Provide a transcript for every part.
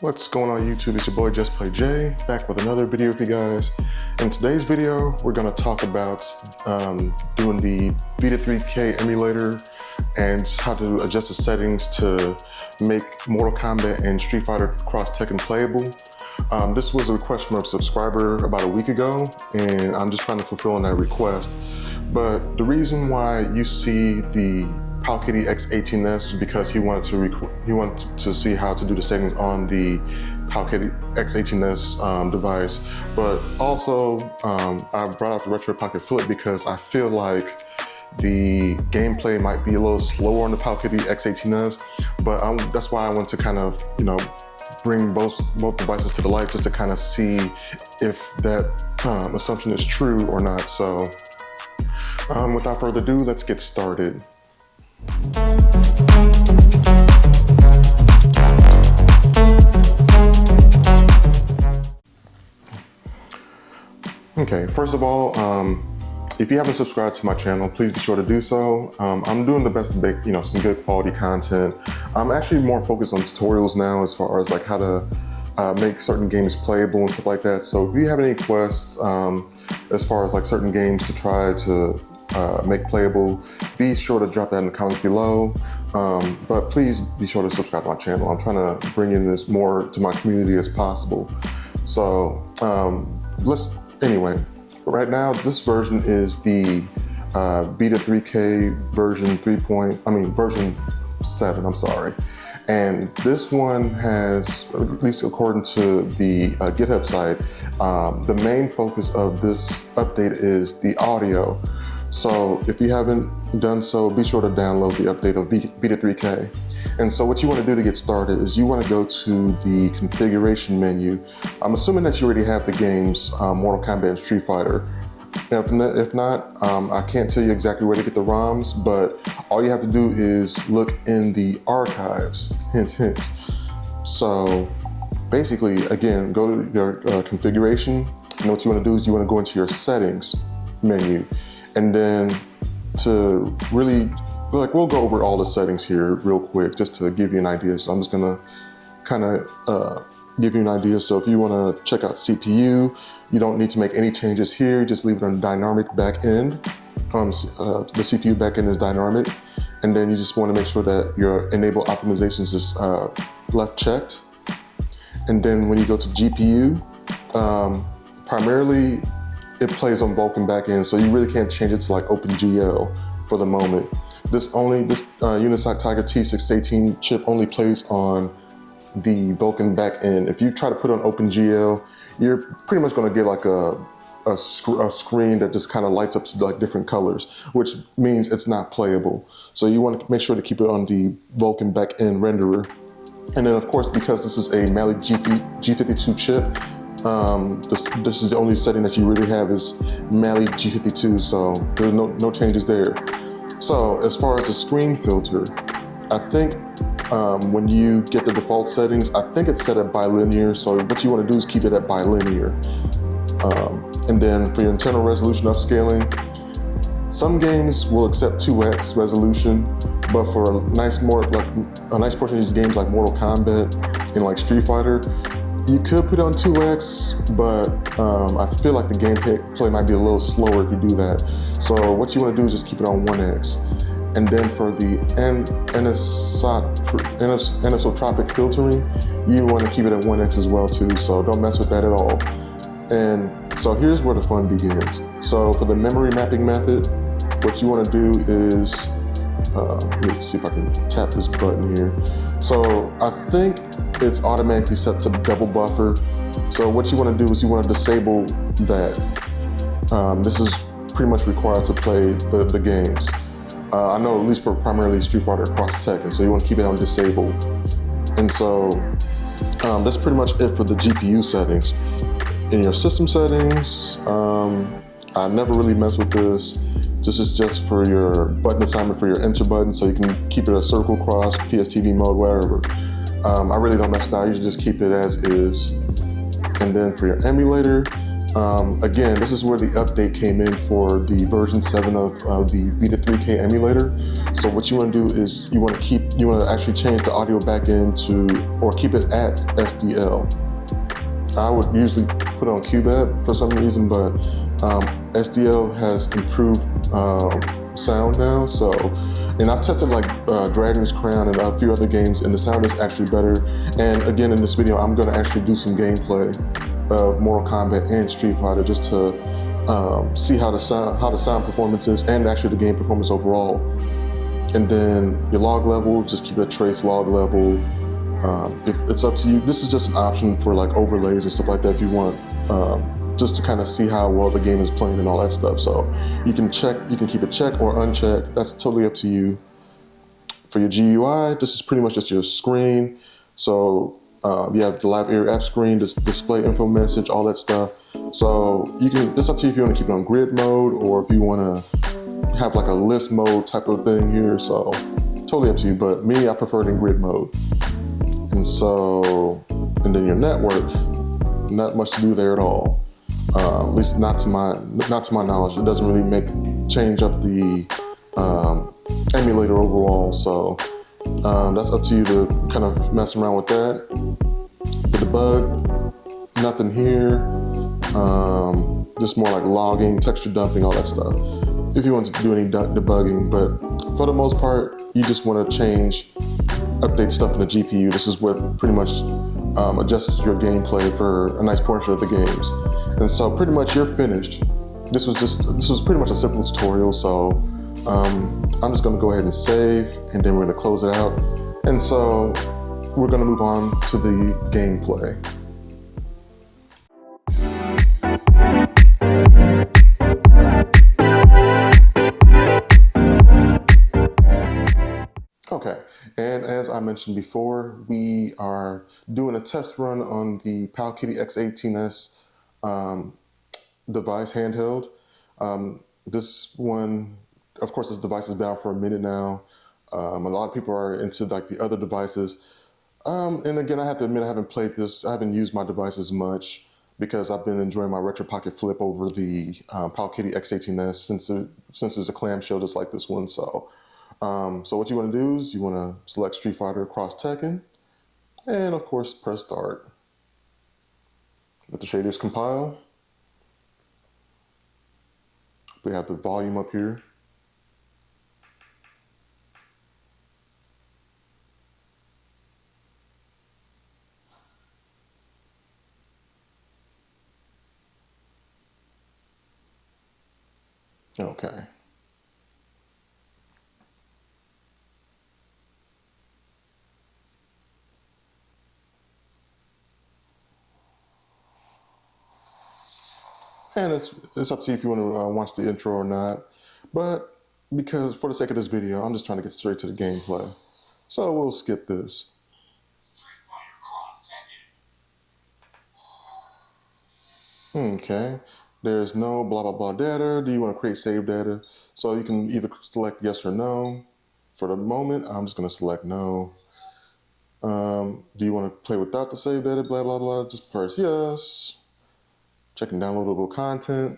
What's going on YouTube? It's your boy Just Play Jay, back with another video for you guys. In today's video, we're going to talk about doing the Vita3k emulator and how to adjust the settings to make Mortal Kombat and Street Fighter Cross Tekken playable. This was a request from a subscriber about a week ago, and I'm just trying to fulfill that request. But the reason why you see the Vita3k X18S is because he wanted to see how to do the settings on the Vita3k X18S device. But also, I brought out the Retro Pocket Flip because I feel like the gameplay might be a little slower on the Vita3k X18S. But that's why I want to kind of, bring both devices to the light just to kind of see if that assumption is true or not. So, without further ado, let's get started. Okay, first of all, if you haven't subscribed to my channel, please be sure to do so. I'm doing the best to make, some good quality content. I'm actually more focused on tutorials now as far as like how to make certain games playable and stuff like that. So if you have any requests as far as like certain games to try to make playable, be sure to drop that in the comments below. But please be sure to subscribe to my channel. I'm trying to bring in this more to my community as possible. So anyway, right now this version is the Vita3k version version 7, I'm sorry. And this one has, at least according to the GitHub site, the main focus of this update is the audio. So if you haven't done so, be sure to download the update of Vita3k. And so what you want to do to get started is you want to go to the configuration menu. I'm assuming that you already have the games Mortal Kombat and Street Fighter. If not, I can't tell you exactly where to get the ROMs, but all you have to do is look in the archives, hint, hint. So basically, again, go to your configuration, and what you want to do is you want to go into your settings menu. And then to really, we'll go over all the settings here real quick just to give you an idea. So I'm just gonna kind of give you an idea. So if you wanna check out CPU, you don't need to make any changes here. Just leave it on dynamic backend. The CPU backend is dynamic. And then you just wanna make sure that your enable optimizations is left checked. And then when you go to GPU, primarily, it plays on Vulkan backend, so you really can't change it to like OpenGL for the moment. This Unisoc Tiger T618 chip only plays on the Vulkan backend. If you try to put on OpenGL, you're pretty much going to get like a screen that just kind of lights up to like different colors, which means it's not playable. So you want to make sure to keep it on the Vulkan backend renderer. And then of course, because this is a Mali G52 chip, this is the only setting that you really have is Mali G52, so there's no changes there. So as far as the screen filter, I think when you get the default settings, I think it's set at bilinear, so what you want to do is keep it at bilinear. And then for your internal resolution upscaling, some games will accept 2x resolution, but for a nice portion of these games like Mortal Kombat and like Street Fighter, you could put on 2x, but I feel like the gameplay might be a little slower if you do that. So what you want to do is just keep it on 1x. And then for the anisotropic filtering, you want to keep it at 1x as well too, so don't mess with that at all. And so here's where the fun begins. So for the memory mapping method, what you want to do is, let me see if I can tap this button here. So I think it's automatically set to double buffer. So what you want to do is you want to disable that. This is pretty much required to play the games. I know at least for primarily Street Fighter Cross Tekken, so you want to keep it on disable. And so that's pretty much it for the GPU settings. In your system settings, I never really mess with this. This is just for your button assignment for your enter button, so you can keep it a circle, cross, PSTV mode, wherever. I really don't mess with that. I usually just keep it as is. And then for your emulator, Again, this is where the update came in for the version 7 of the Vita3k emulator. So what you want to do is you want to actually change the audio back into, or keep it at SDL. I would usually put on QBAP for some reason, but SDL has improved sound now. So, and I've tested like Dragon's Crown and a few other games, and the sound is actually better. And again, in this video, I'm going to actually do some gameplay of Mortal Kombat and Street Fighter just to see how the sound performance is, and actually the game performance overall. And then your log level, just keep it a trace log level. It's up to you. This is just an option for like overlays and stuff like that if you want, just to kind of see how well the game is playing and all that stuff. So you can keep it checked or unchecked. That's totally up to you. For your GUI, this is pretty much just your screen. So you have the live area app screen, display info message, all that stuff. So it's up to you if you want to keep it on grid mode or if you want to have like a list mode type of thing here. So totally up to you, but me, I prefer it in grid mode. And then your network, not much to do there at all. At least not to my knowledge. It doesn't really change up the emulator overall. So that's up to you to kind of mess around with that. The debug, nothing here. Just more like logging, texture dumping, all that stuff. If you want to do any debugging, but for the most part, you just want to update stuff in the GPU. This is what pretty much adjusts your gameplay for a nice portion of the games. And so pretty much you're finished. This was pretty much a simple tutorial. So I'm just going to go ahead and save, and then we're going to close it out. And so we're going to move on to the gameplay. Okay, and as I mentioned before, we are doing a test run on the Palkitty X18S device handheld. This one, of course, this device has been out for a minute now. A lot of people are into like the other devices. And again, I have to admit, I haven't played this. I haven't used my device as much because I've been enjoying my retro pocket flip over the Palkitty X18S since it's a clamshell just like this one. So what you want to do is you want to select Street Fighter Cross Tekken, and of course press start. Let the shaders compile. We have the volume up here. Okay. And it's up to you if you want to watch the intro or not. But because for the sake of this video, I'm just trying to get straight to the gameplay. So we'll skip this. Okay. There's no blah, blah, blah data. Do you want to create save data? So you can either select yes or no. For the moment, I'm just going to select no. Do you want to play without the save data? Blah, blah, blah. Just press yes. Checking downloadable content.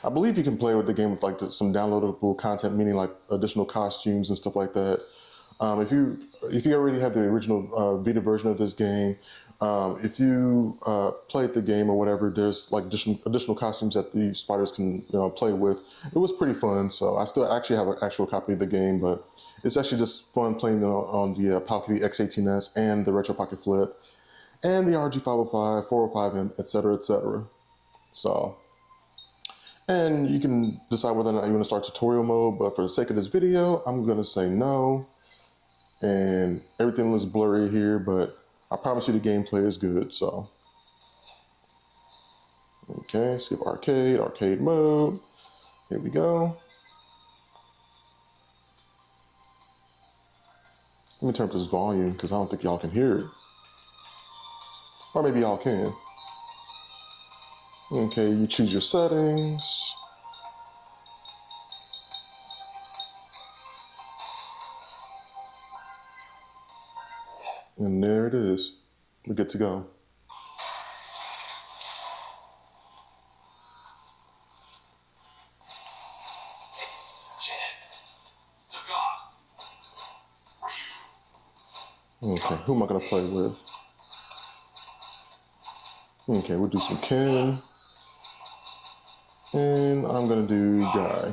I believe you can play with the game with like some downloadable content, meaning like additional costumes and stuff like that. If you already have the original Vita version of this game, if you played the game or whatever, there's like additional costumes that these fighters can play with. It was pretty fun. So I still actually have an actual copy of the game, but it's actually just fun playing on the Palkitty X18S and the Retro Pocket Flip, and the RG505, 405, and et cetera, et cetera. So, and you can decide whether or not you want to start tutorial mode, but for the sake of this video, I'm going to say no. And everything looks blurry here, but I promise you the gameplay is good, so. Okay, skip arcade mode. Here we go. Let me turn up this volume because I don't think y'all can hear it. Or maybe y'all can. Okay, you choose your settings. And there it is. We're good to go. Okay, who am I gonna play with? Okay, we'll do some Ken. And I'm gonna do Guy.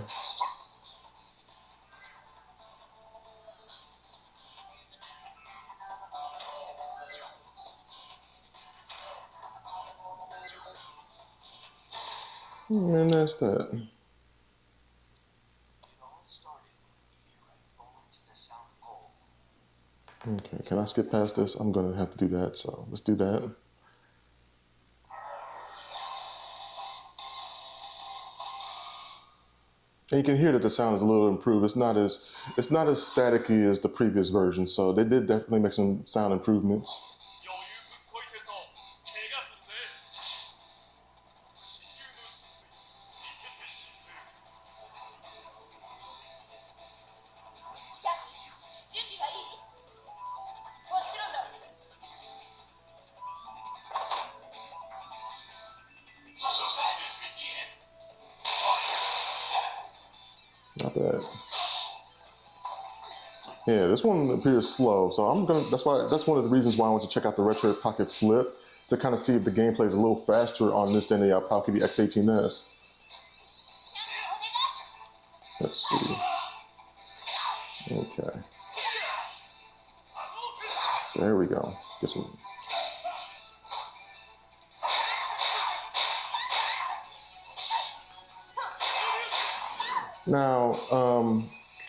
And that's that. Okay, can I skip past this? I'm gonna have to do that, so let's do that. And you can hear that the sound is a little improved. It's not as staticky as the previous version, so they did definitely make some sound improvements. Not bad. Yeah, this one appears slow, so that's one of the reasons why I want to check out the Retro Pocket Flip to kind of see if the gameplay is a little faster on this than the Pocket X18s. Let's see. Okay. There we go. Get some. Now,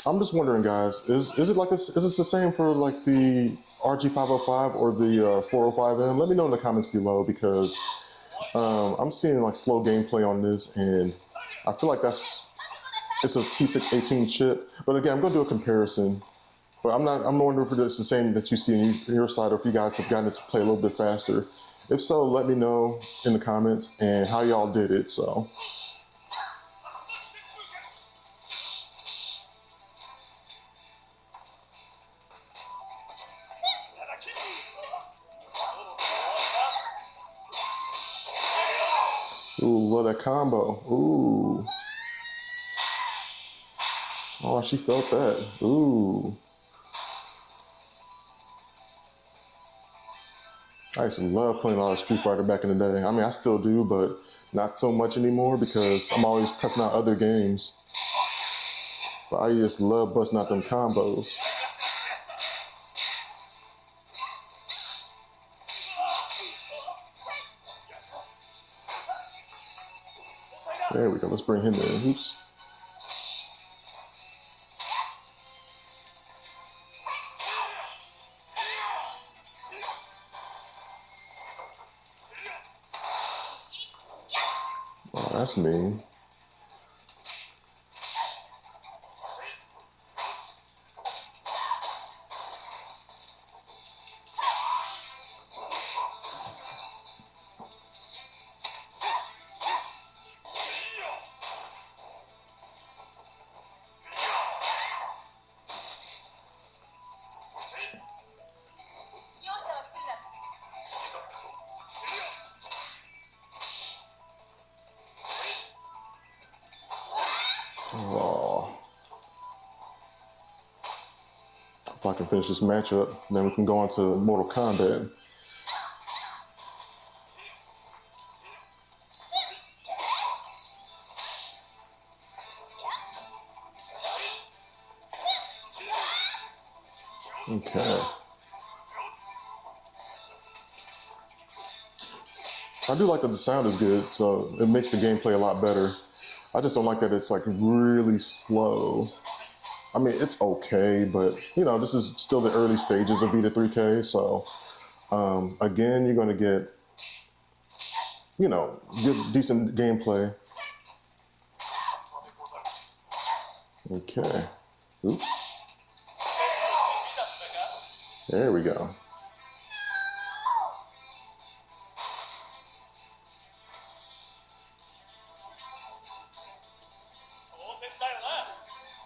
I'm just wondering, guys, is this the same for like the RG505 or the 405M? Let me know in the comments below, because I'm seeing like slow gameplay on this, and I feel like it's a T618 chip. But again, I'm gonna do a comparison. But I'm wondering if it's the same that you see in your side, or if you guys have gotten this to play a little bit faster. If so, let me know in the comments and how y'all did it. So. Ooh, love that combo. Ooh. Oh, she felt that. Ooh. I used to love playing a lot of Street Fighter back in the day. I mean, I still do, but not so much anymore because I'm always testing out other games. But I just love busting out them combos. There we go. Let's bring him in. Oops. Oh, that's mean. Oh. If I can finish this matchup, then we can go on to Mortal Kombat. Okay. I do like that the sound is good, so it makes the gameplay a lot better. I just don't like that it's like really slow. I mean, it's okay, but you know, this is still the early stages of Vita3k, so again, you're gonna get, you know, good, decent gameplay. Okay. Oops. There we go.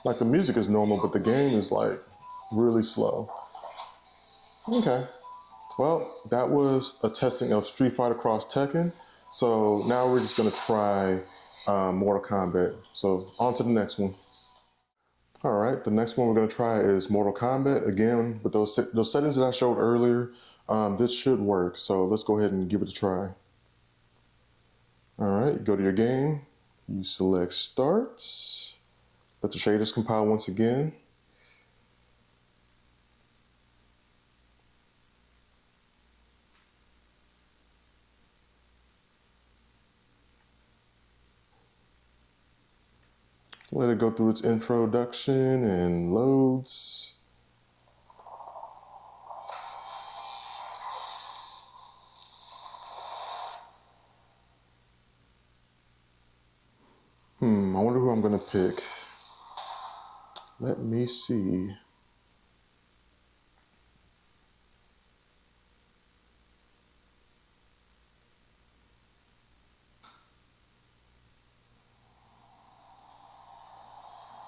Like the music is normal, but the game is like really slow. Okay. Well, that was a testing of Street Fighter Cross Tekken. So now we're just gonna try Mortal Kombat. So on to the next one. All right, the next one we're going to try is Mortal Kombat. Again, with those settings that I showed earlier, this should work. So let's go ahead and give it a try. All right, you go to your game, you select Start, let the shaders compile once again. Let it go through its introduction and loads. I wonder who I'm gonna pick. Let me see.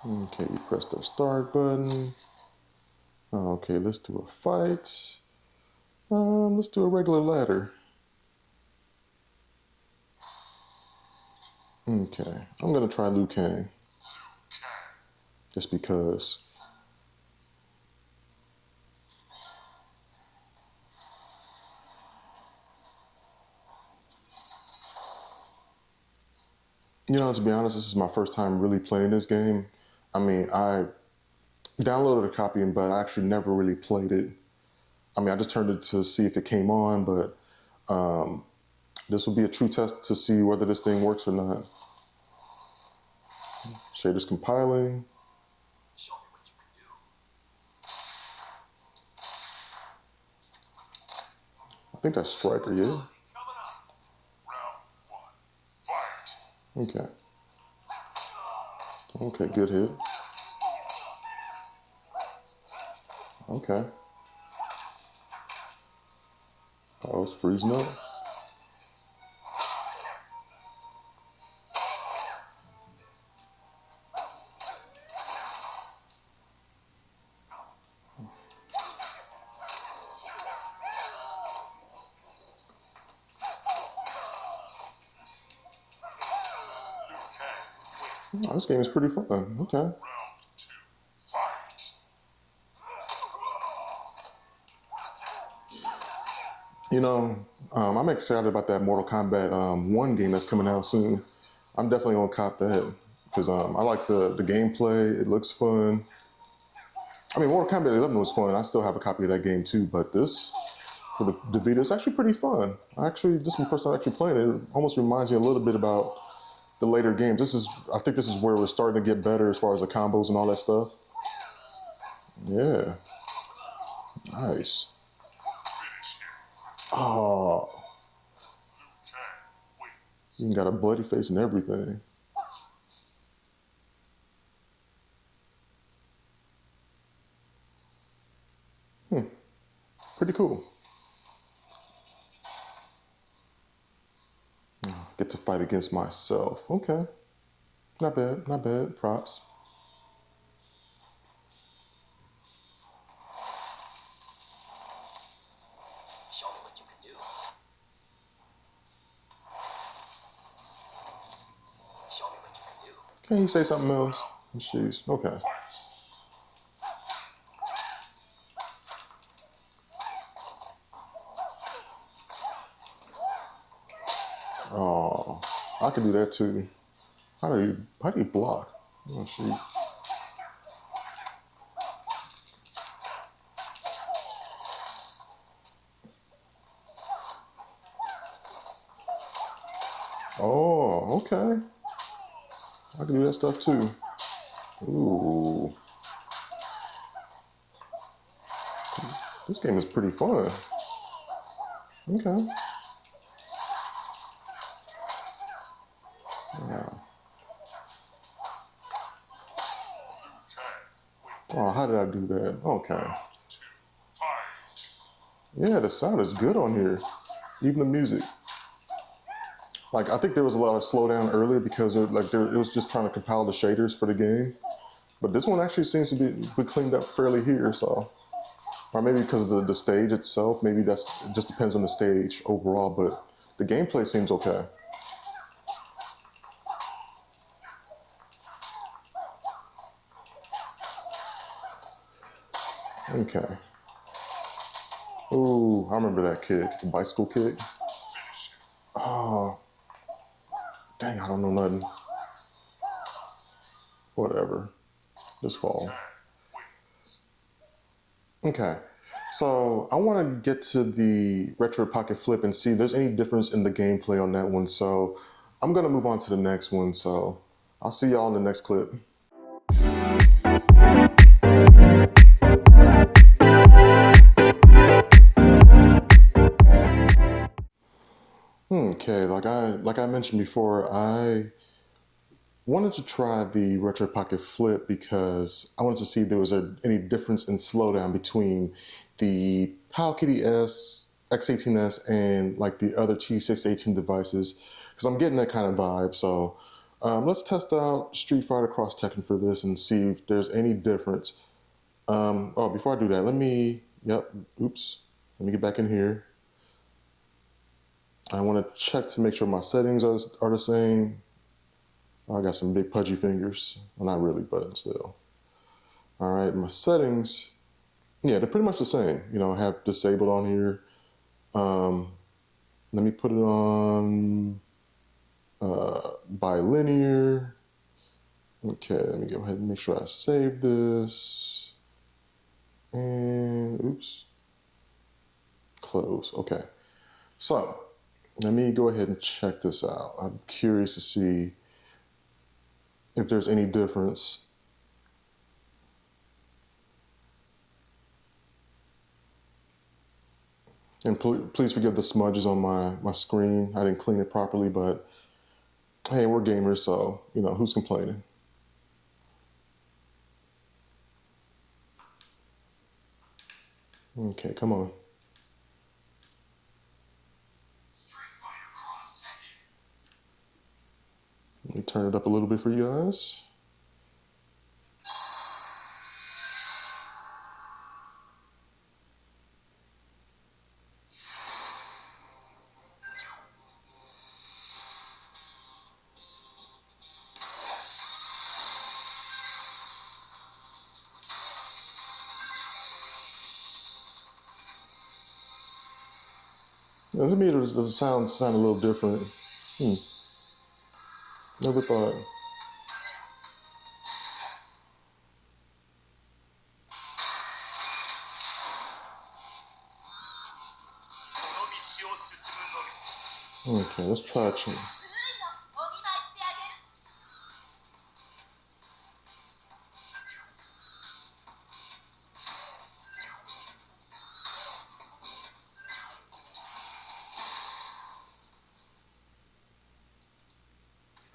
Okay, you press the start button. Okay, let's do a fight. Let's do a regular ladder. Okay, I'm gonna try Liu Kang. Just because. You know, to be honest, this is my first time really playing this game. I mean, I downloaded a copy, but I actually never really played it. I mean, I just turned it to see if it came on, but this will be a true test to see whether this thing works or not. Shaders compiling. Show me what you can do. I think that's Striker, yeah? Coming up. Round 1. Fight. Okay. Okay, good hit. Okay. Oh, it's freezing up. Oh, this game is pretty fun. Okay. Round 2. Fight. You know, I'm excited about that Mortal Kombat 1 game that's coming out soon. I'm definitely gonna cop that because I like the gameplay. It looks fun. I mean, Mortal Kombat 11 was fun. I still have a copy of that game too, but this for the Vita is actually pretty fun. This is my first time actually playing it. It almost reminds me a little bit about the later games. I think this is where we're starting to get better as far as the combos and all that stuff. Yeah. Nice. Oh, you even got a bloody face and everything. Pretty cool. Get to fight against myself. Okay. Not bad, not bad. Props. Show me what you can do. Show me what you can do. Can you say something else? Jeez. Okay. Oh, I can do that too. How do you block? Oh shoot. Oh, okay. I can do that stuff too. Ooh. This game is pretty fun. Okay. Yeah. Oh, how did I do that? Okay. Yeah, the sound is good on here. Even the music. Like, I think there was a lot of slowdown earlier because it was just trying to compile the shaders for the game. But this one actually seems to be cleaned up fairly here, so. Or maybe because of the stage itself, maybe it just depends on the stage overall, but the gameplay seems okay. Okay. Ooh, I remember that kick, the bicycle kick. Finish him. Oh, dang, I don't know nothing. Whatever. Just fall. Wins. Okay. So I want to get to the retro pocket flip and see if there's any difference in the gameplay on that one. So I'm going to move on to the next one. So I'll see y'all in the next clip. Okay, like I mentioned before, I wanted to try the retro pocket flip because I wanted to see if there was any difference in slowdown between the Power Kitty S, X18S, and like the other T618 devices, because I'm getting that kind of vibe. So let's test out Street Fighter Cross Tekken for this and see if there's any difference. Oh, before I do that, let me get back in here. I want to check to make sure my settings are the same. I got some big pudgy fingers. Well, not really, but still. All right, my settings, yeah, they're pretty much the same. You know, I have disabled on here. Let me put it on bilinear. Okay, let me go ahead and make sure I save this. And oops, close. Okay, so let me go ahead and check this out. I'm curious to see if there's any difference. And please forgive the smudges on my screen. I didn't clean it properly, but hey, we're gamers, so, you know, who's complaining? Okay, come on. Street Fighter Cross Tekken. Let me turn it up a little bit for you guys. Doesn't mean does the sound a little different. Never thought. Okay, let's try it. It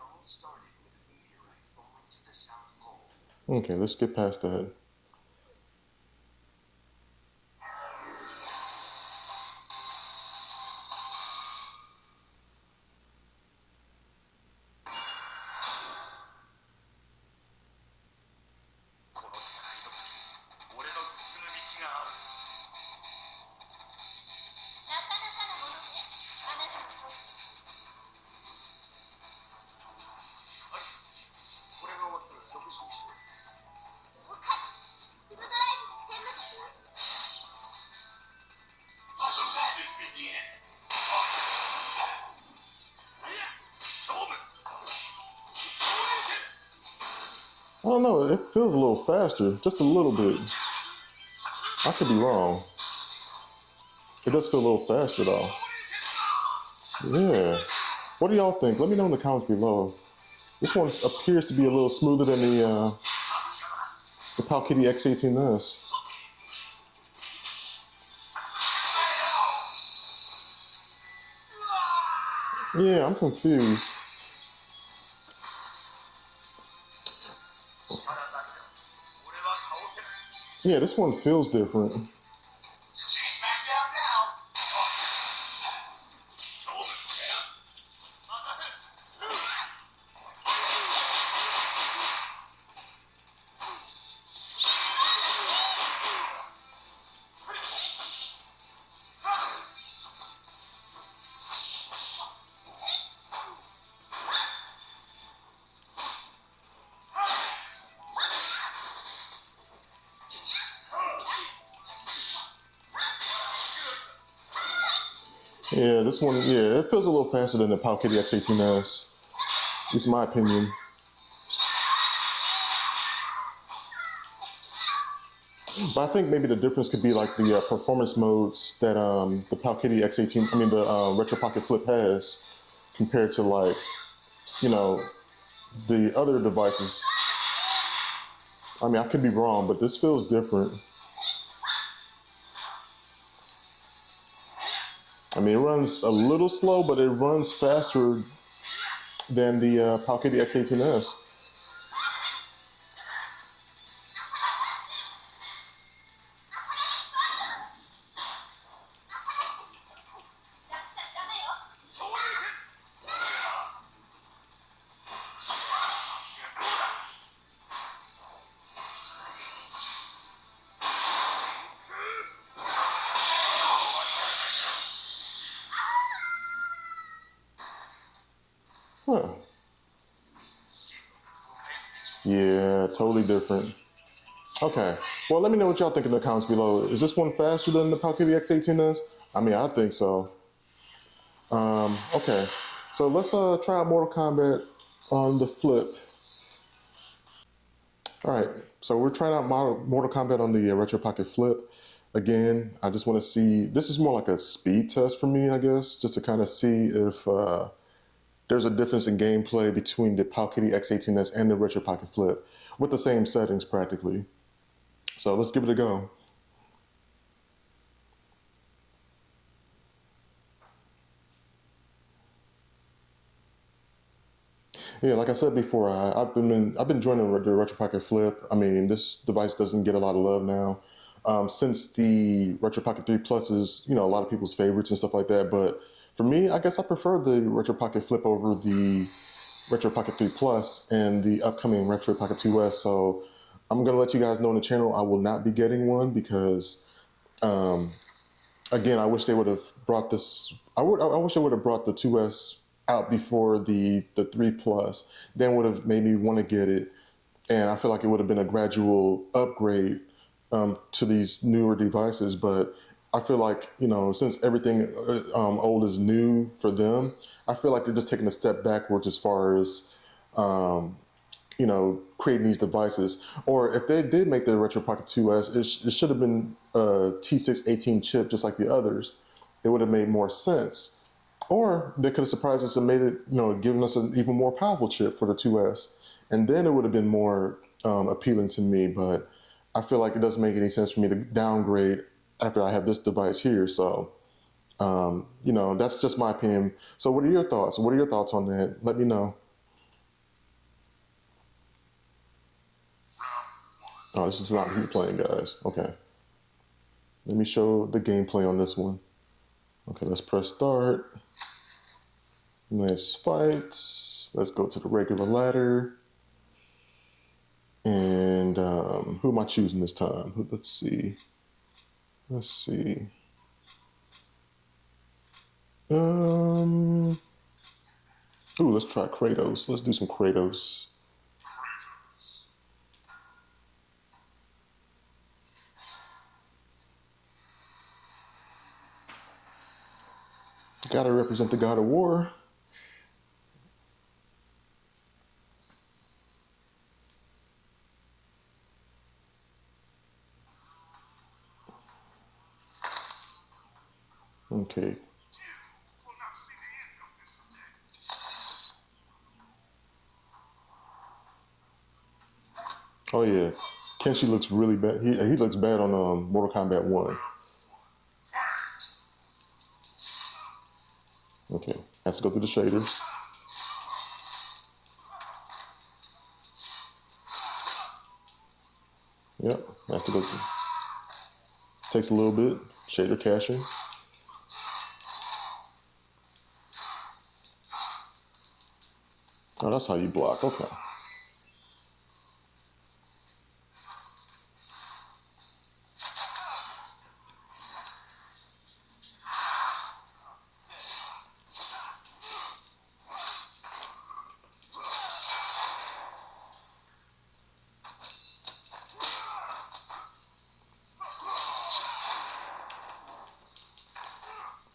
all started with a meteorite falling to the South Pole. Okay, let's get past that. I don't know, it feels a little faster, just a little bit. I could be wrong. It does feel a little faster though. Yeah. What do y'all think? Let me know in the comments below. This one appears to be a little smoother than the Power Kitty X18S. Yeah, I'm confused. Yeah, this one feels different. Yeah, this one, yeah, it feels a little faster than the Pal Kitty X18S. It's my opinion. But I think maybe the difference could be like the performance modes that the Pal Kitty X18, I mean the Retro Pocket Flip has compared to like, you know, the other devices. I mean, I could be wrong, but this feels different. I mean, it runs a little slow, but it runs faster than the Pal Kitty X18S. Huh. Yeah, totally different. Okay. Well, let me know what y'all think in the comments below. Is this one faster than the Pal Kitty X18S? I mean, I think so. Okay. So let's try out Mortal Kombat on the flip. All right. So we're trying out Mortal Kombat on the Retro Pocket Flip. Again, I just want to see. This is more like a speed test for me, I guess, just to kind of see if there's a difference in gameplay between the Pal Kitty X18S and the Retro Pocket Flip with the same settings practically. So let's give it a go. Yeah, like I said before, I've been joining the Retro Pocket Flip. I mean, this device doesn't get a lot of love now. Since the Retro Pocket 3 Plus is, you know, a lot of people's favorites and stuff like that. But for me, I guess I prefer the Retro Pocket Flip over the Retro Pocket 3 Plus and the upcoming Retro Pocket 2S. So I'm gonna let you guys know on the channel I will not be getting one because, again, I wish they would have brought this. I wish they would have brought the 2S out before the 3 Plus. Then would have made me want to get it, and I feel like it would have been a gradual upgrade to these newer devices. But I feel like, you know, since everything old is new for them, I feel like they're just taking a step backwards as far as you know, creating these devices. Or if they did make the Retro Pocket 2S, it should have been a T618 chip just like the others. It would have made more sense. Or they could have surprised us and made it, you know, given us an even more powerful chip for the 2S. And then it would have been more appealing to me. But I feel like it doesn't make any sense for me to downgrade after I have this device here. So, you know, that's just my opinion. So what are your thoughts? What are your thoughts on that? Let me know. Oh, this is not me playing, guys. Okay. Let me show the gameplay on this one. Okay, let's press start. Nice fights. Let's go to the regular ladder. And who am I choosing this time? Let's see. Let's see. Ooh, let's try Kratos. Let's do some Kratos. Gotta represent the God of War. Okay. Oh yeah, Kenshi looks really bad. He looks bad on Mortal Kombat 1. Okay, has to go through the shaders. Yep, has to go through. Takes a little bit. Shader caching. Oh, that's how you block. Okay.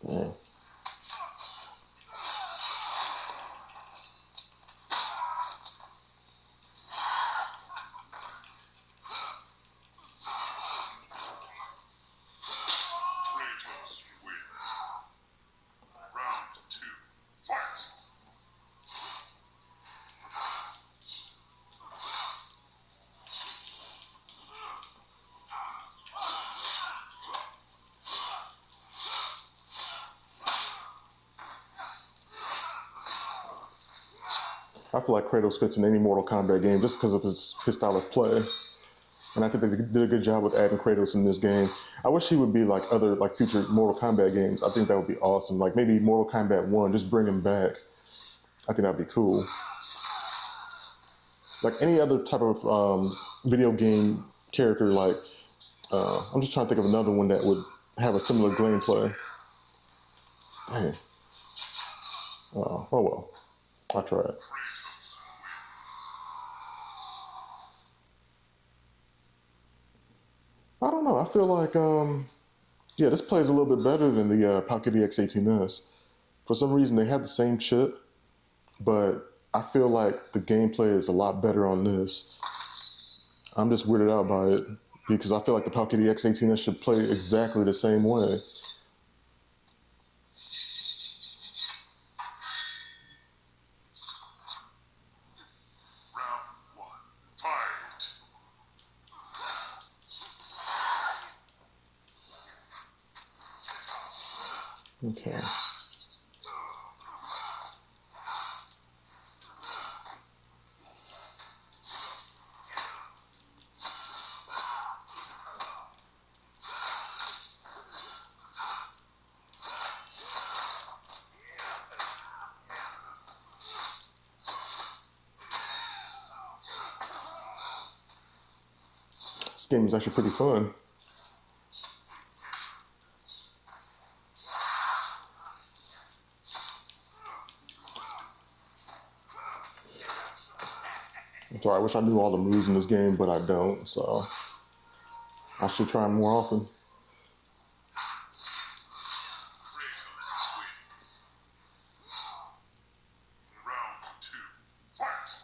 Yeah. I feel like Kratos fits in any Mortal Kombat game just because of his style of play. And I think they did a good job with adding Kratos in this game. I wish he would be like other like future Mortal Kombat games. I think that would be awesome. Like maybe Mortal Kombat 1, just bring him back. I think that'd be cool. Like any other type of video game character, like I'm just trying to think of another one that would have a similar gameplay. Dang. Oh well, I tried. I don't know. I feel like, yeah, this plays a little bit better than the Pocket X18S. For some reason, they have the same chip, but I feel like the gameplay is a lot better on this. I'm just weirded out by it because I feel like the Pocket X18S should play exactly the same way. Round 1. Fight! Okay. This game is actually pretty fun. I'm sorry, I wish I knew all the moves in this game, but I don't, so I should try them more often. Kratos wins. Round 2. Fight!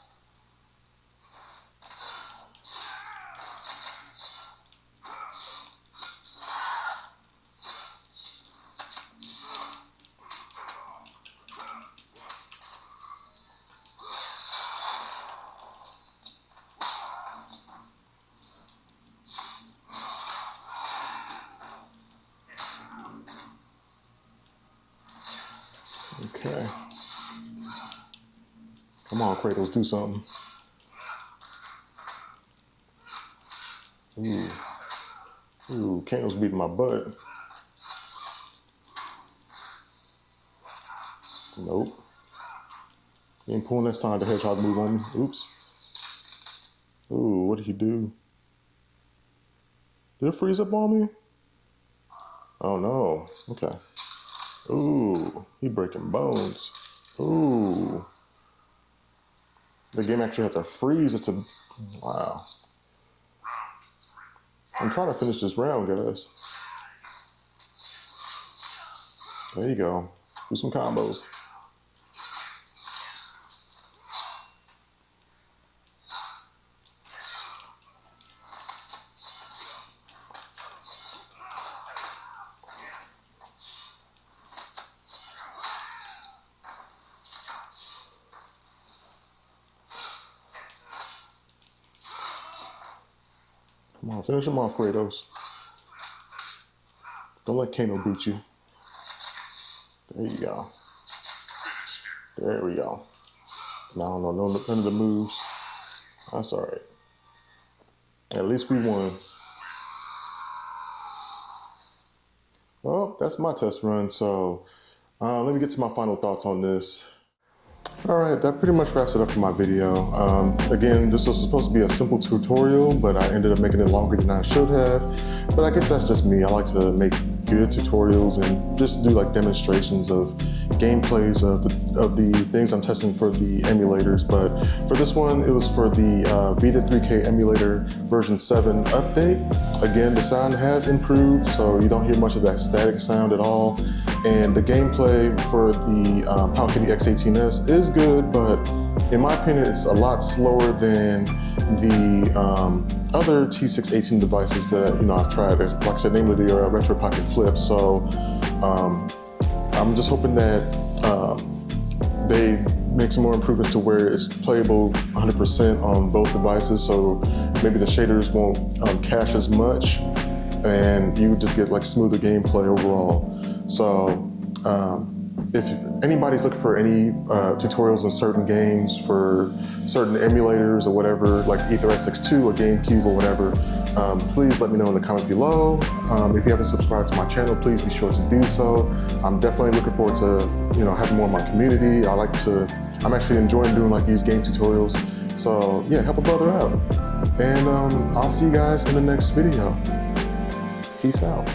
Okay. Come on, Kratos, do something. Ooh, Kano's beating my butt. Nope. He ain't pulling that Sonic the Hedgehog move on me. Oops. Ooh, what did he do? Did it freeze up on me? Oh no. Okay. Ooh, he breaking bones. Ooh. The game actually has to freeze. It's a, wow. I'm trying to finish this round, guys. There you go. Do some combos. Come on, finish him off, Kratos. Don't let Kano beat you. There you go. There we go. No, none of the moves. That's all right. At least we won. Well, that's my test run. So let me get to my final thoughts on this. All right, that pretty much wraps it up for my video. Again, this was supposed to be a simple tutorial, but I ended up making it longer than I should have. But I guess that's just me. I like to make good tutorials and just do like demonstrations of gameplays of the things I'm testing for the emulators. But for this one, it was for the Vita3k emulator version 7 update. Again, the sound has improved, so you don't hear much of that static sound at all. And the gameplay for the Pocket X18S is good, but in my opinion, it's a lot slower than the other T618 devices that I've tried. Like I said, namely the Retro Pocket Flip. So I'm just hoping that they make some more improvements to where it's playable 100% on both devices. So maybe the shaders won't cache as much, and you just get like smoother gameplay overall. So if anybody's looking for any tutorials on certain games for certain emulators or whatever, like either SX2 or GameCube or whatever, please let me know in the comments below. If you haven't subscribed to my channel, please be sure to do so. I'm definitely looking forward to having more of my community. I'm actually enjoying doing like these game tutorials. So yeah, help a brother out. And I'll see you guys in the next video. Peace out.